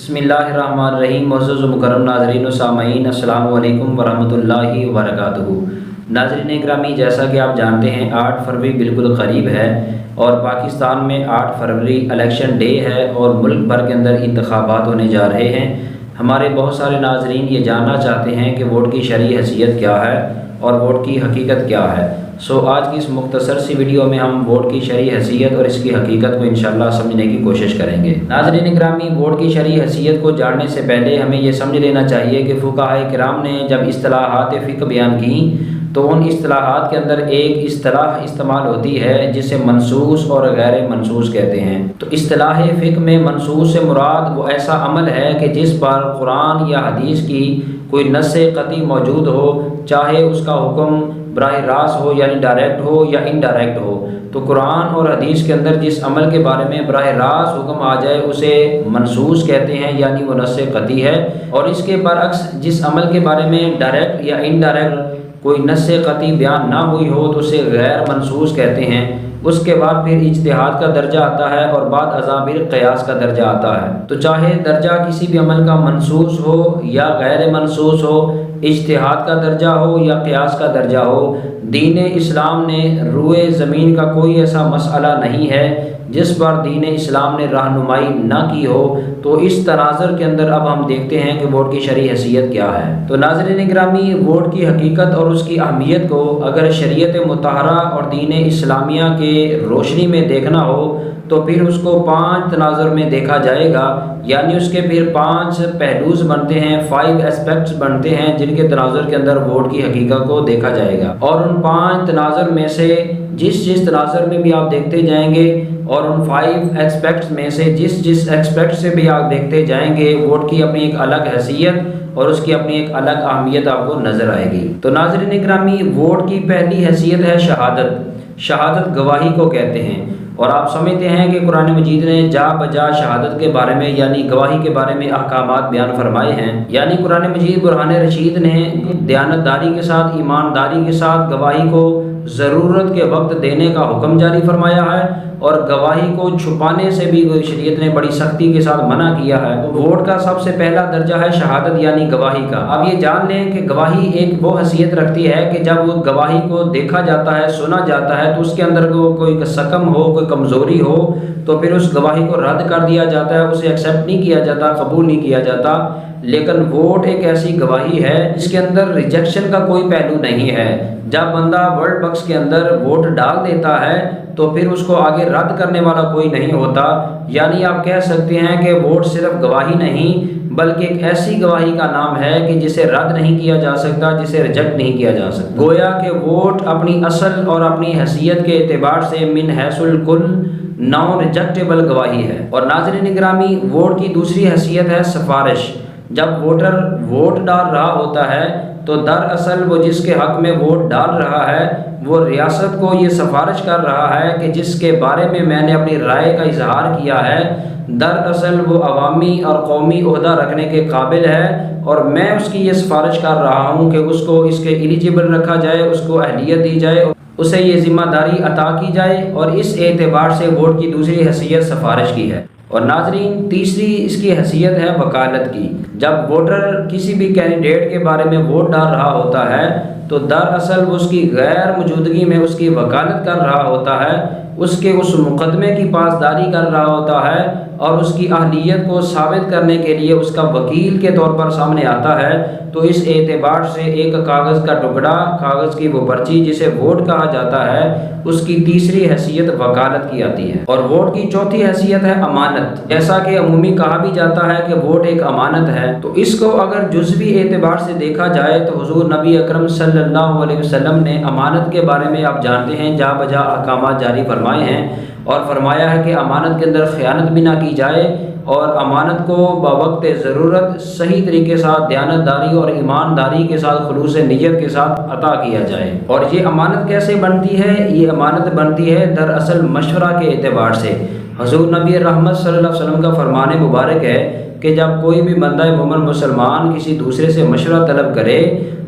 बिस्मिल्लाहिर्रहमानिर्रहीम। मुअज़्ज़ज़ व मुकर्रम नाज़रीन व सामईन, अस्सलामु अलैकुम वरहमतुल्लाहि वबरकातुहू। नाज़रीन ग्रामी, जैसा कि आप जानते हैं 8 फरवरी बिल्कुल क़रीब है और पाकिस्तान में 8 फरवरी इलेक्शन डे है और मुल्क भर के अंदर इंतखाबात होने जा रहे हैं। हमारे बहुत सारे नाज़रीन ये जानना चाहते हैं कि वोट की शरई हैसियत क्या है और वोट की हकीकत क्या है। आज की इस मुख्तसर सी वीडियो में हम वोट की शरई हैसियत और इसकी हकीकत को इंशाअल्लाह समझने की कोशिश करेंगे। नाज़रीन ग्रामी, वोट की शरई हैसियत को जानने से पहले हमें ये समझ लेना चाहिए कि फुक़हाए किराम ने जब इस्तिलाहात फ़िक़्ह बयान की तो उन इस्तिलाहात के अंदर एक इस्तिलाह इस्तेमाल होती है जिसे मनसूस और गैर मनसूस कहते हैं। तो इस्तिलाह फ़िक़्ह में मनसूस से मुराद वो ऐसा अमल है कि जिस पर कुरान या हदीस की कोई नस्स क़ती मौजूद हो, चाहे उसका हुक्म बराह रास्त हो यानी डायरेक्ट हो या इनडायरेक्ट हो। तो कुरान और हदीस के अंदर जिस अमल के बारे में बराह रास्त हुक्म आ जाए उसे मनसूस कहते हैं, यानी वो नस्स क़ती है। और इसके बरअक्स जिस अमल के बारे में डायरेक्ट या इनडायरेक्ट कोई नस्स क़ती बयान ना हुई हो तो उसे गैर मनसूस कहते हैं। उसके बाद फिर इज्तिहाद का दर्जा आता है और बाद अज़ाबिल क़यास का दर्जा आता है। तो चाहे दर्जा किसी भी अमल का मनसूस हो या गैर मनसूस हो, इज्तिहाद का दर्जा हो या क़यास का दर्जा हो, दीन इस्लाम ने रूए ज़मीन का कोई ऐसा मसला नहीं है जिस पर दीन इस्लाम ने रहनुमाई ना की हो। तो इस तनाज़ुर के अंदर अब हम देखते हैं कि वोट की शरई हैसियत क्या है। तो नाज़रीन ग्रामी, वोट की हकीकत और उसकी अहमियत को अगर शरीयत मुतहरा और दीन इस्लामिया के रोशनी में देखना हो तो फिर उसको 5 तनाज़ुर में देखा जाएगा, यानी उसके फिर 5 पहलूज बनते हैं, 5 एस्पेक्ट्स बनते हैं जिनके तनाज़ुर के अंदर वोट की हकीकत को देखा जाएगा। और उन 5 तनाज़ुर में से जिस तनाज़ुर में भी आप देखते जाएंगे और उन 5 एस्पेक्ट्स में से जिस एस्पेक्ट से भी आप देखते जाएंगे, वोट की अपनी एक अलग हैसियत और उसकी अपनी एक अलग अहमियत आपको नज़र आएगी। तो नाज़रीन ग्रामी, वोट की पहली हैसियत है शहादत। शहादत गवाही को कहते हैं और आप समझते हैं कि कुरान मजीद ने जा बजा शहादत के बारे में यानी गवाही के बारे में अहकामात बयान फरमाए हैं। यानी कुरान मजीद बुरहान रशीद ने दयानतदारी के साथ, ईमानदारी के साथ गवाही को ज़रूरत के वक्त देने का हुक्म जारी फरमाया है और गवाही को छुपाने से भी शरीयत ने बड़ी सख्ती के साथ मना किया है। तो वोट का सबसे पहला दर्जा है शहादत यानी गवाही का। अब ये जान लें कि गवाही एक वो हैसियत रखती है कि जब वो गवाही को देखा जाता है, सुना जाता है तो उसके अंदर कोई सकम हो, कोई कमज़ोरी हो तो फिर उस गवाही को रद्द कर दिया जाता है, उसे एक्सेप्ट नहीं किया जाता, कबूल नहीं किया जाता। लेकिन वोट एक ऐसी गवाही है जिसके अंदर रिजेक्शन का कोई पहलू नहीं है। जब बंदा वर्ल्ड बॉक्स के अंदर वोट डाल देता है तो फिर उसको आगे रद्द करने वाला कोई नहीं होता। यानी आप कह सकते हैं कि वोट सिर्फ गवाही नहीं बल्कि एक ऐसी गवाही का नाम है कि जिसे रद्द नहीं किया जा सकता, जिसे रिजेक्ट नहीं किया जा सकता। गोया कि वोट अपनी असल और अपनी हैसियत के एतबार से मिन हैसुल कुल नॉन रिजेक्टेबल गवाही है। और नाज़रीन ग्रामी, वोट की दूसरी हैसियत है सिफारिश। जब वोटर वोट डाल रहा होता है तो दरअसल वो जिसके हक़ में वोट डाल रहा है वो रियासत को ये सिफारिश कर रहा है कि जिसके बारे में मैंने अपनी राय का इजहार किया है दरअसल वो अवामी और कौमी ओहदा रखने के काबिल है और मैं उसकी ये सिफारिश कर रहा हूँ कि उसको इसके एलिजिबल रखा जाए, उसको अहलियत दी जाए, उसे ये ज़िम्मेदारी अता की जाए। और इस एतबार से वोट की दूसरी हैसियत सिफारिश की है। और नाज़रीन, तीसरी इसकी हैसियत है वकालत की। जब वोटर किसी भी कैंडिडेट के बारे में वोट डाल रहा होता है तो दरअसल उसकी गैर मौजूदगी में उसकी वकालत कर रहा होता है, उसके उस मुकदमे की पासदारी कर रहा होता है और उसकी अहलियत को साबित करने के लिए उसका वकील के तौर पर सामने आता है। तो इस एतबार से एक कागज़ का टुकड़ा, कागज़ की वो पर्ची जिसे वोट कहा जाता है, उसकी तीसरी हैसियत वकालत की आती है। और वोट की चौथी हैसियत है अमानत। जैसा कि अमूमी कहा भी जाता है कि वोट एक अमानत है, तो इसको अगर जुज़वी एतबार से देखा जाए तो हुज़ूर नबी अकरम सल्लल्लाहु अलैहि वसल्लम ने अमानत के बारे में आप जानते हैं जा बजा अहकामात जारी फरमाए हैं और फरमाया है कि अमानत के अंदर ख़यानत भी ना की जाए और अमानत को बवक्त ज़रूरत सही तरीके से दयानतदारी और ईमानदारी के साथ खुलूस नियत के साथ अता किया जाए। और ये अमानत कैसे बनती है? ये अमानत बनती है दरअसल मशवरा के एतबार से। हुज़ूर नबी रहमत सल्लल्लाहु अलैहि वसल्लम का फरमान मुबारक है कि जब कोई भी बंदा मोमिन मुसलमान किसी दूसरे से मशवरा तलब करे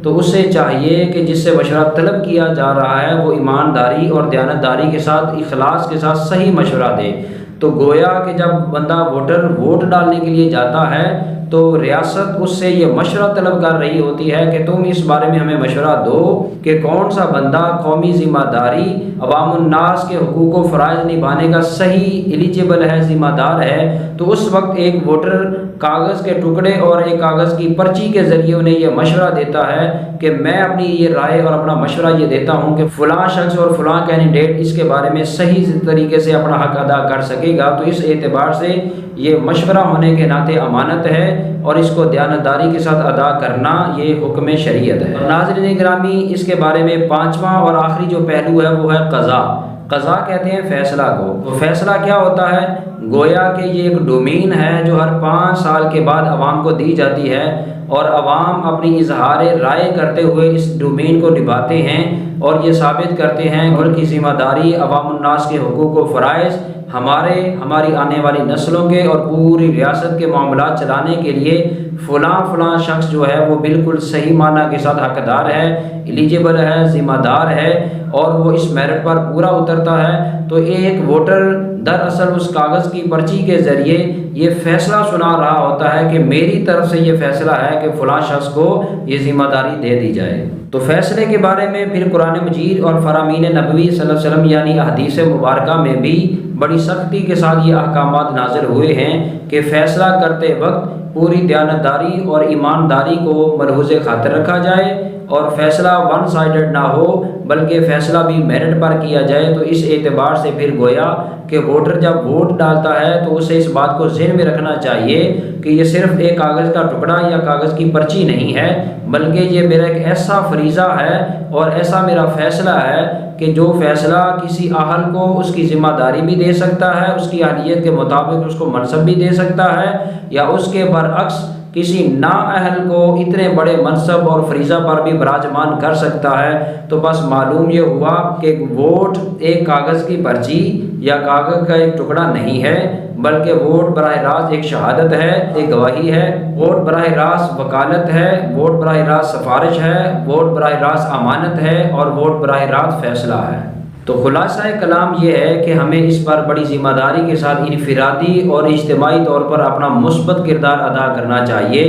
तो उससे चाहिए कि जिससे मशवरा तलब किया जा रहा है वो ईमानदारी और दयानतदारी के साथ, इखलास के साथ सही मशवरा दे। تو گویا کہ جب بندہ ووٹ ڈالنے کے لیے جاتا ہے تو ریاست اس سے یہ مشورہ طلب کر رہی ہوتی ہے کہ تم اس بارے میں ہمیں مشورہ دو کہ کون سا بندہ قومی ذمہ داری عوام الناس کے حقوق و فرائض نبھانے کا صحیح ایلیجیبل ہے، ذمہ دار ہے۔ تو اس وقت ایک ووٹر کاغذ کے ٹکڑے اور ایک کاغذ کی پرچی کے ذریعے انہیں یہ مشورہ دیتا ہے کہ میں اپنی یہ رائے اور اپنا مشورہ یہ دیتا ہوں کہ فلاں شخص اور فلاں کینڈیڈیٹ اس کے بارے میں صحیح طریقے سے اپنا حق ادا کر سکے گا۔ تو اس اعتبار سے یہ مشورہ ہونے کے ناطے امانت ہے اور اس کو دیانتداری کے ساتھ ادا کرنا یہ حکم شریعت ہے۔ ناظرین گرامی، اس کے بارے میں پانچواں اور آخری جو پہلو ہے وہ ہے قضا۔ قضا کہتے ہیں فیصلہ کو۔ تو فیصلہ کیا ہوتا ہے؟ گویا کہ یہ ایک ڈومین ہے جو ہر 5 سال کے بعد عوام کو دی جاتی ہے اور عوام اپنی اظہار رائے کرتے ہوئے اس ڈومین کو نبھاتے ہیں اور یہ ثابت کرتے ہیں ملک کی ذمہ داری، عوام الناس کے حقوق و فرائض ہماری آنے والی نسلوں کے اور پوری ریاست کے معاملات چلانے کے لیے فلاں شخص جو ہے وہ بالکل صحیح معنی کے ساتھ حقدار ہے، ایلیجیبل ہے، ذمہ دار ہے اور وہ اس میرٹ پر پورا اترتا ہے۔ تو ایک ووٹر دراصل اس کاغذ کی پرچی کے ذریعے یہ فیصلہ سنا رہا ہوتا ہے کہ میری طرف سے یہ فیصلہ ہے کہ فلاں شخص کو یہ ذمہ داری دے دی جائے۔ تو فیصلے کے بارے میں پھر قرآن مجید اور فرامین نبوی صلی اللہ علیہ وسلم یعنی احادیث مبارکہ میں بھی بڑی سختی کے ساتھ یہ احکامات نازل ہوئے ہیں کہ فیصلہ کرتے وقت پوری دیانتداری اور ایمانداری کو ملحوظ خاطر رکھا جائے اور فیصلہ ون سائیڈڈ نہ ہو بلکہ فیصلہ بھی میرٹ پر کیا جائے۔ تو اس اعتبار سے پھر گویا کہ ووٹر جب ووٹ ڈالتا ہے تو اسے اس بات کو ذہن میں رکھنا چاہیے کہ یہ صرف ایک کاغذ کا ٹکڑا یا کاغذ کی پرچی نہیں ہے، بلکہ یہ میرا ایک ایسا فریضہ ہے اور ایسا میرا فیصلہ ہے کہ جو فیصلہ کسی اہل کو اس کی ذمہ داری بھی دے سکتا ہے، اس کی اہلیت کے مطابق اس کو منصب بھی دے سکتا ہے، یا اس کے برعکس کسی نااہل کو اتنے بڑے منصب اور فریضہ پر بھی براجمان کر سکتا ہے۔ تو بس معلوم یہ ہوا کہ ووٹ ایک کاغذ کی پرچی یا کاغذ کا ایک ٹکڑا نہیں ہے، بلکہ ووٹ براہ راست ایک شہادت ہے، ایک گواہی ہے، ووٹ براہ راست وکالت ہے، ووٹ براہ راست سفارش ہے، ووٹ براہ راست امانت ہے اور ووٹ براہ راست فیصلہ ہے۔ تو خلاصہ کلام یہ ہے کہ ہمیں اس پر بڑی ذمہ داری کے ساتھ انفرادی اور اجتماعی طور پر اپنا مثبت کردار ادا کرنا چاہیے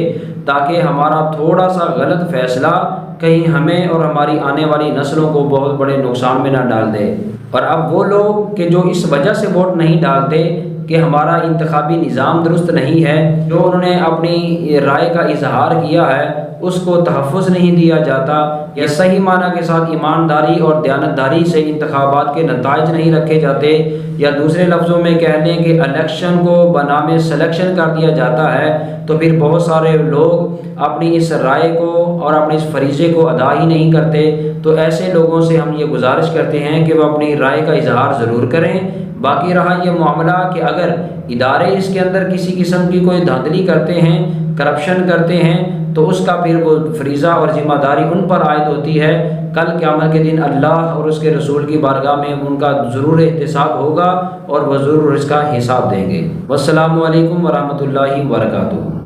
تاکہ ہمارا تھوڑا سا غلط فیصلہ کہیں ہمیں اور ہماری آنے والی نسلوں کو بہت بڑے نقصان میں نہ ڈال دے۔ اور اب وہ لوگ کہ جو اس وجہ سے ووٹ نہیں ڈالتے کہ ہمارا انتخابی نظام درست نہیں ہے، جو انہوں نے اپنی رائے کا اظہار کیا ہے اس کو تحفظ نہیں دیا جاتا یا صحیح معنی کے ساتھ ایمانداری اور دیانتداری سے انتخابات کے نتائج نہیں رکھے جاتے، یا دوسرے لفظوں میں کہہ لیں کہ الیکشن کو بنام سلیکشن کر دیا جاتا ہے، تو پھر بہت سارے لوگ اپنی اس رائے کو اور اپنے اس فریضے کو ادا ہی نہیں کرتے۔ تو ایسے لوگوں سے ہم یہ گزارش کرتے ہیں کہ وہ اپنی رائے کا اظہار ضرور کریں۔ باقی رہا یہ معاملہ کہ اگر ادارے اس کے اندر کسی قسم کی کوئی دھاندلی کرتے ہیں، کرپشن کرتے ہیں، تو اس کا پھر وہ فریضہ اور ذمہ داری ان پر عائد ہوتی ہے۔ کل قیامت کے دن اللہ اور اس کے رسول کی بارگاہ میں ان کا ضرور احتساب ہوگا اور وہ ضرور اس کا حساب دیں گے۔ والسلام علیکم ورحمۃ اللہ وبرکاتہ۔